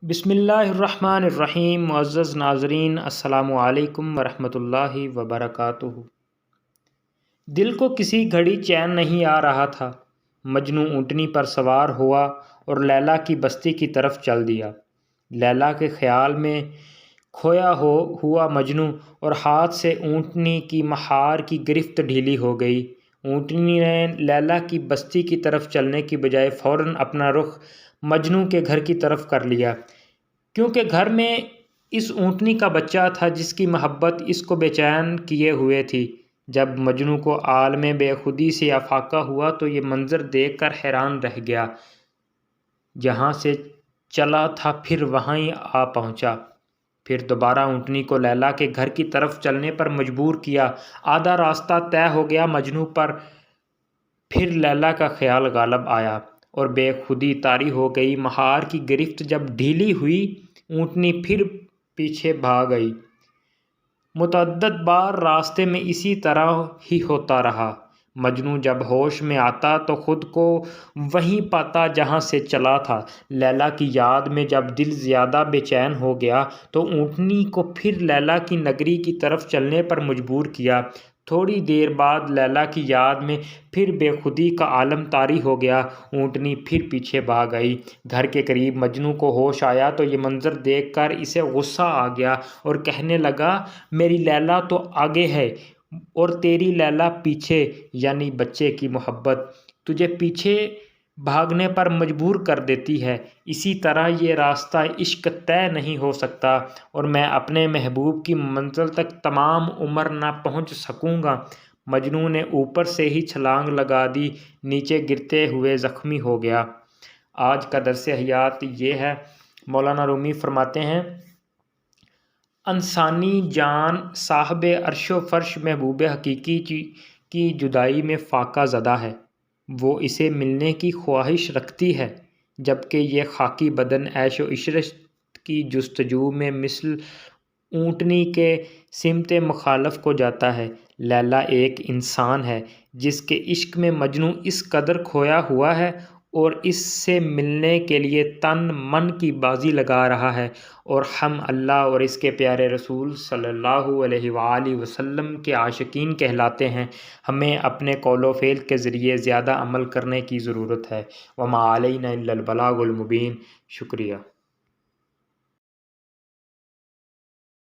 بسم اللہ الرحمن الرحیم۔ معزز ناظرین، السلام علیکم ورحمۃ اللہ وبرکاتہ۔ دل کو کسی گھڑی چین نہیں آ رہا تھا۔ مجنوں اونٹنی پر سوار ہوا اور لیلا کی بستی کی طرف چل دیا۔ لیلا کے خیال میں کھویا ہوا مجنوں اور ہاتھ سے اونٹنی کی مہار کی گرفت ڈھیلی ہو گئی۔ اونٹنی نے لیلا کی بستی کی طرف چلنے کی بجائے فوراً اپنا رخ مجنوں کے گھر کی طرف کر لیا، کیونکہ گھر میں اس اونٹنی کا بچہ تھا جس کی محبت اس کو بے چین کیے ہوئے تھی۔ جب مجنوں کو عالم بے خودی سے افاقہ ہوا تو یہ منظر دیکھ کر حیران رہ گیا۔ جہاں سے چلا تھا پھر وہیں آ پہنچا۔ پھر دوبارہ اونٹنی کو لیلا کے گھر کی طرف چلنے پر مجبور کیا۔ آدھا راستہ طے ہو گیا مجنوں پر، پھر لیلا کا خیال غالب آیا اور بے خودی طاری ہو گئی۔ مہار کی گرفت جب ڈھیلی ہوئی، اونٹنی پھر پیچھے بھاگ گئی۔ متعدد بار راستے میں اسی طرح ہی ہوتا رہا۔ مجنوں جب ہوش میں آتا تو خود کو وہیں پاتا جہاں سے چلا تھا۔ لیلا کی یاد میں جب دل زیادہ بے چین ہو گیا تو اونٹنی کو پھر لیلا کی نگری کی طرف چلنے پر مجبور کیا۔ تھوڑی دیر بعد لیلا کی یاد میں پھر بے خودی کا عالم طاری ہو گیا۔ اونٹنی پھر پیچھے بھاگ گئی۔ گھر کے قریب مجنوں کو ہوش آیا تو یہ منظر دیکھ کر اسے غصہ آ گیا اور کہنے لگا، میری لیلا تو آگے ہے اور تیری لیلا پیچھے، یعنی بچے کی محبت تجھے پیچھے بھاگنے پر مجبور کر دیتی ہے۔ اسی طرح یہ راستہ عشق طے نہیں ہو سکتا اور میں اپنے محبوب کی منزل تک تمام عمر نہ پہنچ سکوں گا۔ مجنوں نے اوپر سے ہی چھلانگ لگا دی، نیچے گرتے ہوئے زخمی ہو گیا۔ آج کا درس حیات یہ ہے۔ مولانا رومی فرماتے ہیں، انسانی جان صاحب عرش و فرش محبوب حقیقی کی جدائی میں فاقہ زدہ ہے۔ وہ اسے ملنے کی خواہش رکھتی ہے، جبکہ یہ خاکی بدن عیش و عشرت کی جستجو میں مثل اونٹنی کے سمت مخالف کو جاتا ہے۔ لیلا ایک انسان ہے جس کے عشق میں مجنوں اس قدر کھویا ہوا ہے اور اس سے ملنے کے لیے تن من کی بازی لگا رہا ہے، اور ہم اللہ اور اس کے پیارے رسول صلی اللہ علیہ وآلہ وسلم کے عاشقین کہلاتے ہیں۔ ہمیں اپنے قول و فعل کے ذریعے زیادہ عمل کرنے کی ضرورت ہے۔ وما علینا الا البلاغ المبین۔ شکریہ۔